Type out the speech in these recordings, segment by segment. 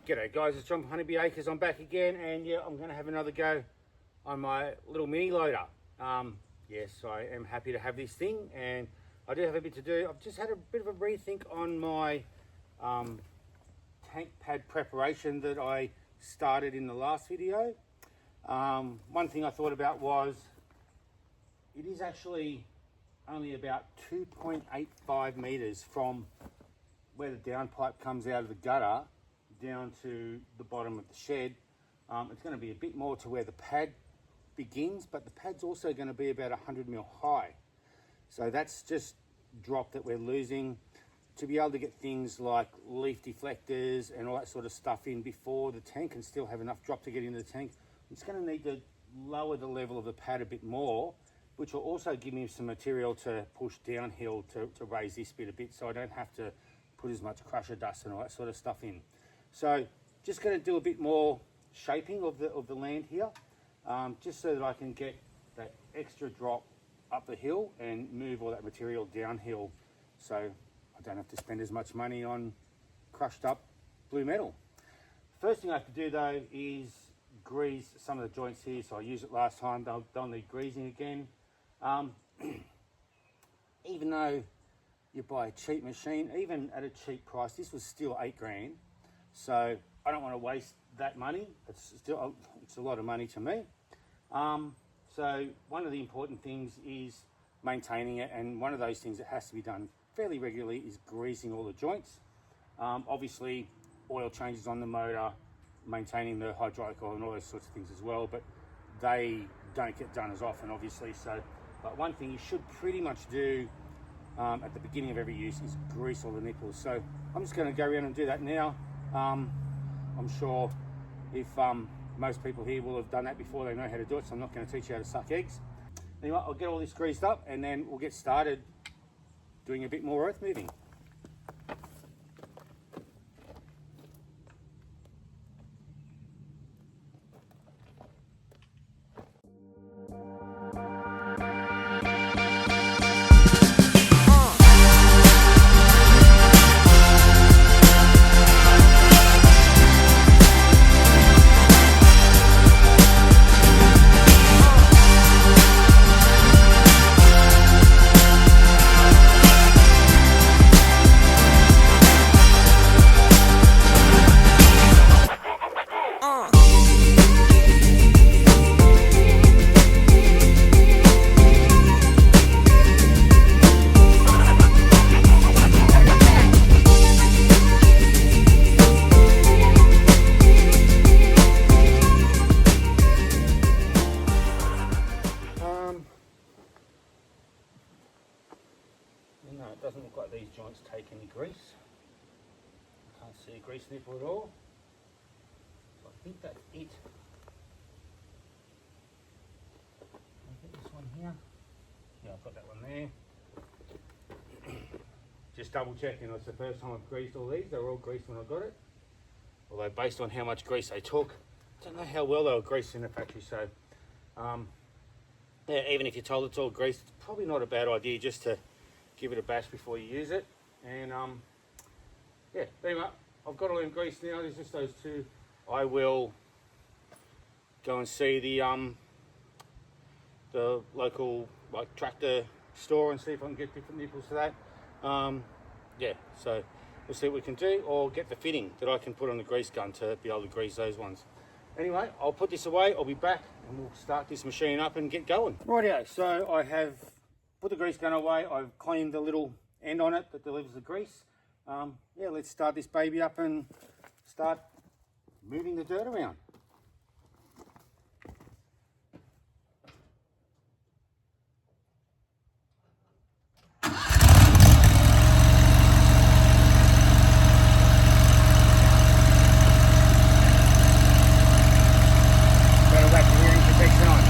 G'day guys, it's John from Honeybee Acres. I'm back again, and yeah, I'm going to have another go on my little mini loader. Yes, I am happy to have this thing, and I do have a bit to do. I've just had a bit of a rethink on my tank pad preparation that I started in the last video. One thing I thought about was it is actually only about 2.85 meters from where the downpipe comes out of the gutter down to the bottom of the shed. It's going to be a bit more to where the pad begins, but the pad's also going to be about 100 mil high. So that's just drop that we're losing to be able to get things like leaf deflectors and all that sort of stuff in before the tank and still have enough drop to get into the tank. It's going to need to lower the level of the pad a bit more, which will also give me some material to push downhill to raise this bit a bit, so I don't have to put as much crusher dust and all that sort of stuff in. So just going to do a bit more shaping of the land here, just so that I can get that extra drop up the hill and move all that material downhill, so I don't have to spend as much money on crushed up blue metal. First thing I have to do though is grease some of the joints here. So I used it last time, they'll need greasing again. Even though you buy a cheap machine, even at a cheap price, this was still 8 grand. So I don't want to waste that money. It's a lot of money to me. So one of the important things is maintaining it, and one of those things that has to be done fairly regularly is greasing all the joints. Obviously oil changes on the motor, maintaining the hydraulic oil and all those sorts of things as well, but they don't get done as often obviously. So, but one thing you should pretty much do at the beginning of every use is grease all the nipples. So I'm just going to go around and do that now. I'm sure if most people here will have done that before, they know how to do it, so I'm not going to teach you how to suck eggs. Anyway, I'll get all this greased up and then we'll get started doing a bit more earth moving. No, it doesn't look like these joints take any grease. I can't see a grease nipple at all. So I think that's it. I'll get this one here. Yeah, I've got that one there. Just double checking, it's the first time I've greased all these. They were all greased when I got it. Although based on how much grease they took, I don't know how well they were greased in the factory. So yeah, even if you're told it's all greased, it's probably not a bad idea just to give it a bash before you use it. And yeah, anyway, I've got all them greased now. There's just those two. I will go and see the local tractor store and see if I can get different nipples for that. Yeah, so we'll see what we can do, or get the fitting that I can put on the grease gun to be able to grease those ones. Anyway, I'll put this away, I'll be back and we'll start this machine up and get going. Rightio, so I have put the grease gun away. I've cleaned the little end on it that delivers the grease. Yeah, let's start this baby up and start moving the dirt around. Better whack the hearing protection on.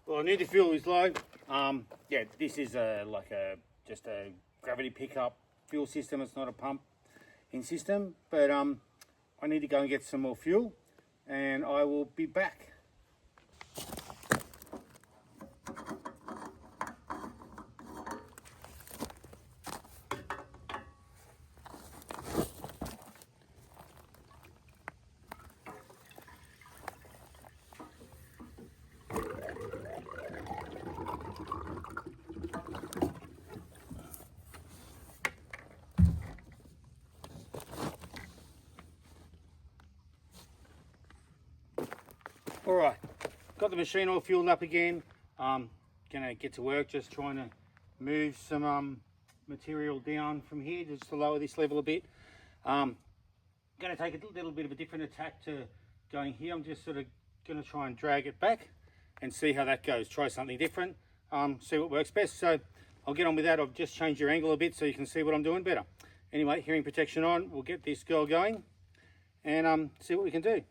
Well, I knew the fuel was low. Yeah, this is just a gravity pickup fuel system. It's not a pump in system, but I need to go and get some more fuel, and I will be back. All right, got the machine all fueled up again. Gonna get to work, just trying to move some material down from here just to lower this level a bit. Gonna take a little bit of a different attack to going here. I'm just sort of gonna try and drag it back and see how that goes. Try something different, see what works best. So I'll get on with that. I've just changed your angle a bit so you can see what I'm doing better. Anyway, hearing protection on, we'll get this girl going and see what we can do.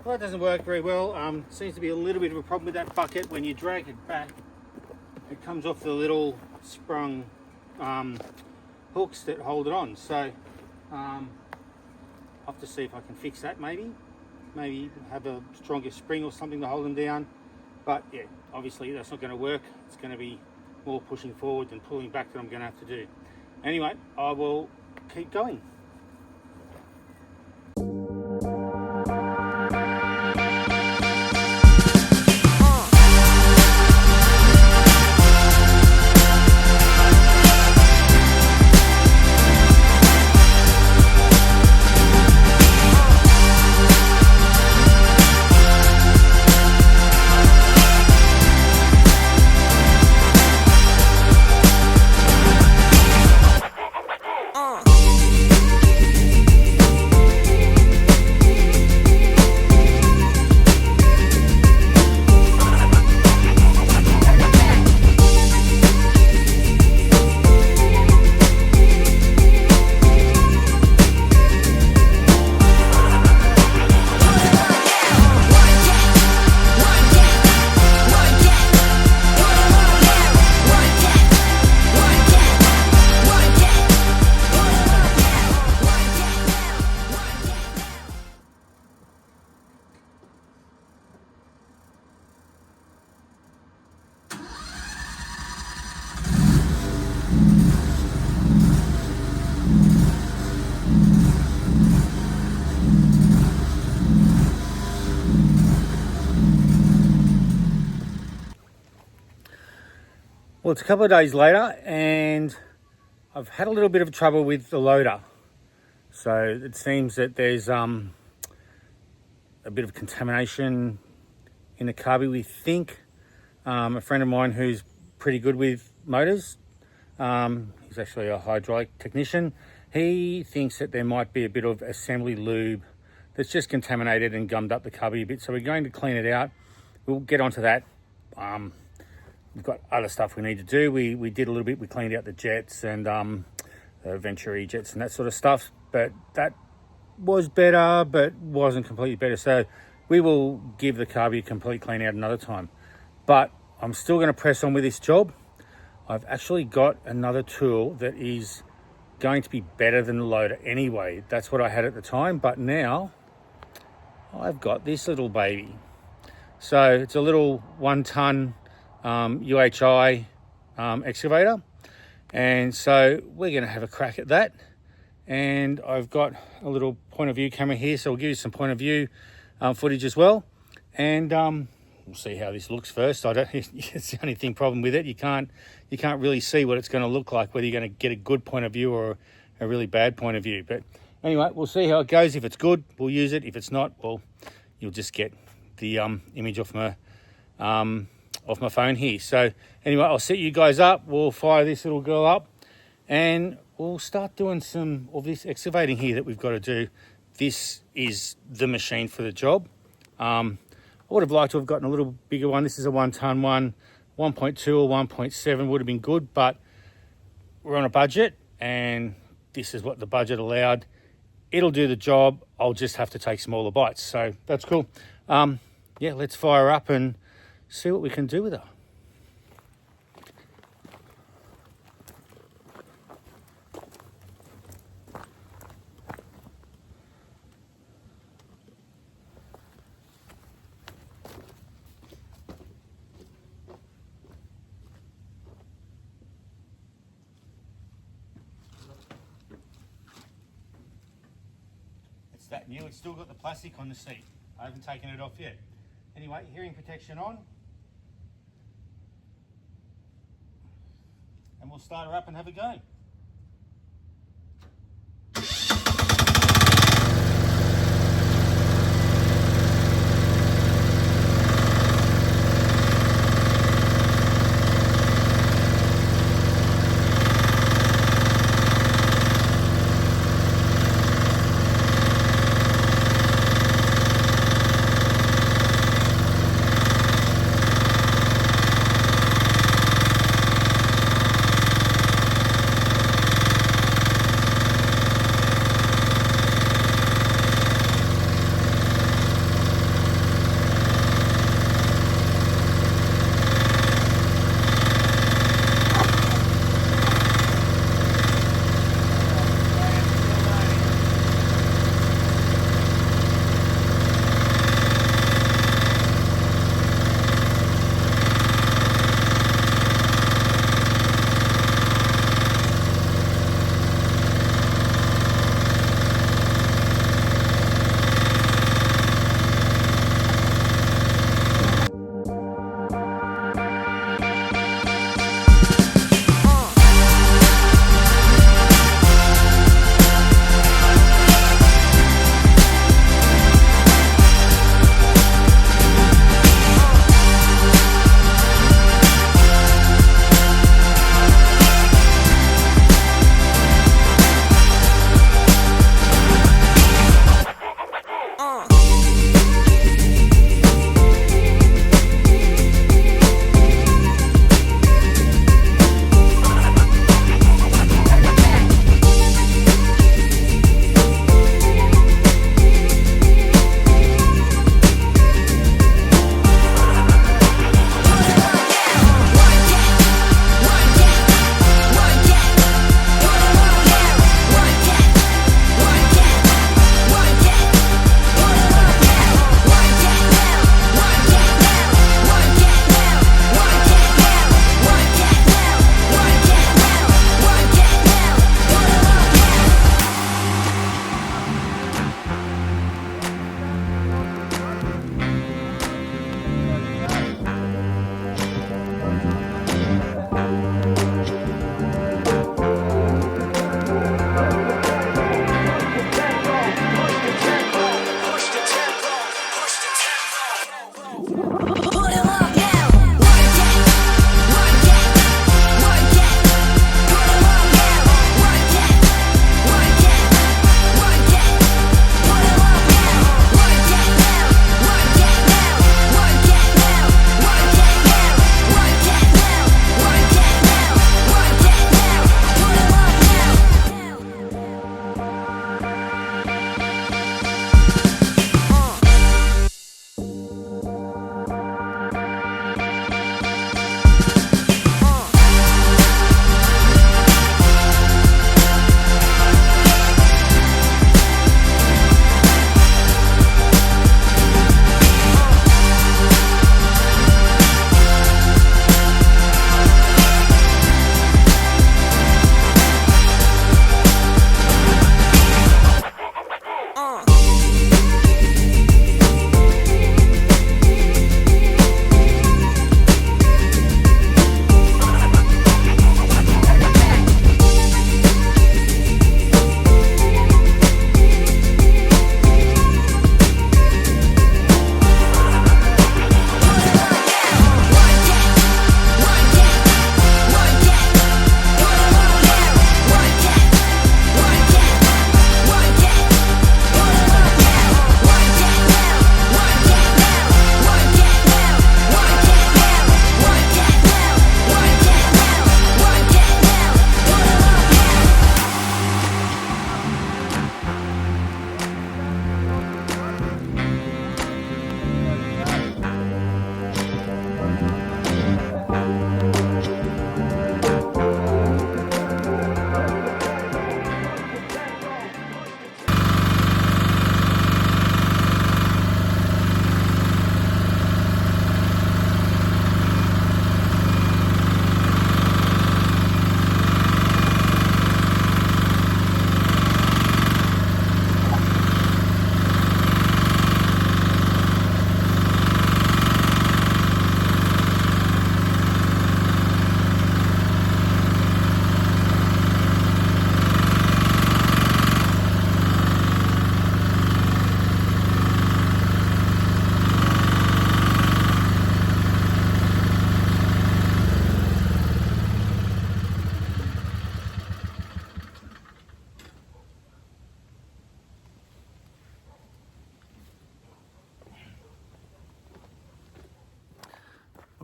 Well, that doesn't work very well. Seems to be a little bit of a problem with that bucket. When you drag it back, it comes off the little sprung hooks that hold it on. So I'll have to see if I can fix that maybe have a stronger spring or something to hold them down. But yeah, obviously that's not going to work. It's going to be more pushing forward than pulling back that I'm going to have to do. Anyway, I will keep going. Well, it's a couple of days later and I've had a little bit of trouble with the loader. So it seems that there's a bit of contamination in the carby, we think. A friend of mine who's pretty good with motors, he's actually a hydraulic technician, he thinks that there might be a bit of assembly lube that's just contaminated and gummed up the carby a bit. So we're going to clean it out. We'll get onto that. We've got other stuff we need to do. We did a little bit. We cleaned out the jets and Venturi jets and that sort of stuff. But that was better, but wasn't completely better. So we will give the carby a complete clean out another time. But I'm still going to press on with this job. I've actually got another tool that is going to be better than the loader anyway. That's what I had at the time. But now I've got this little baby. So it's a little 1 ton UHI excavator. And so we're going to have a crack at that. And I've got a little point of view camera here, so I'll give you some point of view footage as well. And we'll see how this looks first. It's the only problem with it. You can't really see what it's going to look like, whether you're going to get a good point of view or a really bad point of view. But anyway, we'll see how it goes. If it's good, we'll use it. If it's not, well, you'll just get the image off my phone here. So anyway, I'll set you guys up. We'll fire this little girl up and we'll start doing some of this excavating here that we've got to do. This is the machine for the job. I would have liked to have gotten a little bigger one. This is a 1 ton one. 1.2 or 1.7 would have been good, but we're on a budget and this is what the budget allowed. It'll do the job. I'll just have to take smaller bites. So that's cool. Yeah, let's fire up and see what we can do with her. It's that new. It's still got the plastic on the seat. I haven't taken it off yet. Anyway, hearing protection on. And we'll start her up and have a go.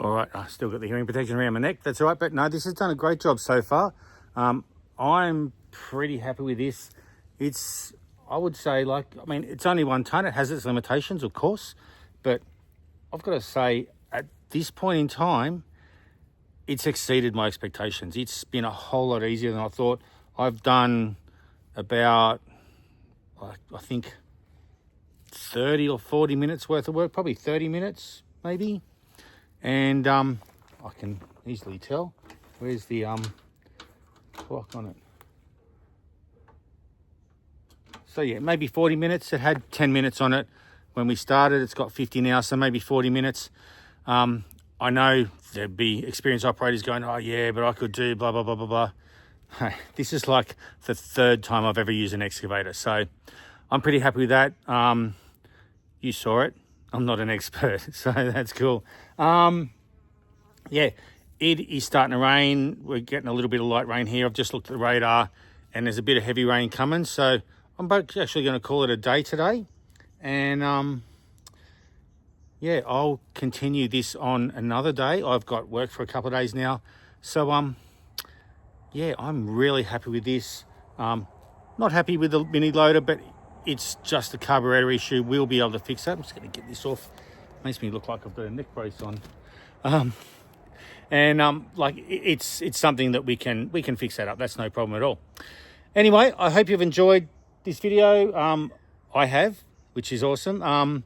All right, I still got the hearing protection around my neck. That's all right, but no, this has done a great job so far. I'm pretty happy with this. It's, I would say, like, I mean, it's only 1 tonne. It has its limitations, of course, but I've got to say, at this point in time, it's exceeded my expectations. It's been a whole lot easier than I thought. I've done about, I think, 30 or 40 minutes worth of work, probably 30 minutes, maybe. And I can easily tell. Where's the clock on it? So yeah, maybe 40 minutes. It had 10 minutes on it when we started. It's got 50 now, so maybe 40 minutes. I know there'd be experienced operators going, oh yeah, but I could do blah, blah, blah, blah, blah. This is like the 3rd time I've ever used an excavator. So I'm pretty happy with that. You saw it. I'm not an expert, so that's cool. Yeah, it is starting to rain. We're getting a little bit of light rain here. I've just looked at the radar and there's a bit of heavy rain coming. So I'm actually going to call it a day today. And yeah, I'll continue this on another day. I've got work for a couple of days now. So yeah, I'm really happy with this. Not happy with the mini loader, but it's just a carburetor issue. We'll be able to fix that. I'm just going to get this off. Makes me look like I've got a neck brace on. Like it's something that we can fix that up. That's no problem at all. Anyway, I hope you've enjoyed this video. I have, which is awesome.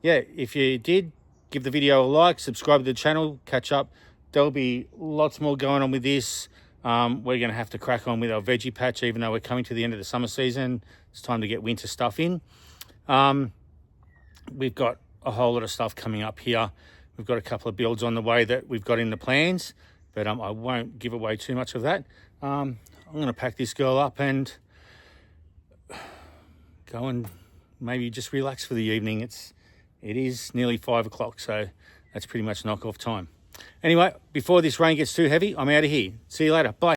Yeah, if you did, give the video a like, subscribe to the channel, catch up. There'll be lots more going on with this. We're going to have to crack on with our veggie patch, even though we're coming to the end of the summer season. It's time to get winter stuff in. We've got a whole lot of stuff coming up here. We've got a couple of builds on the way that we've got in the plans, but I won't give away too much of that. I'm going to pack this girl up and go and maybe just relax for the evening. It is nearly 5 o'clock, so that's pretty much knock-off time. Anyway, before this rain gets too heavy, I'm out of here. See you later. Bye.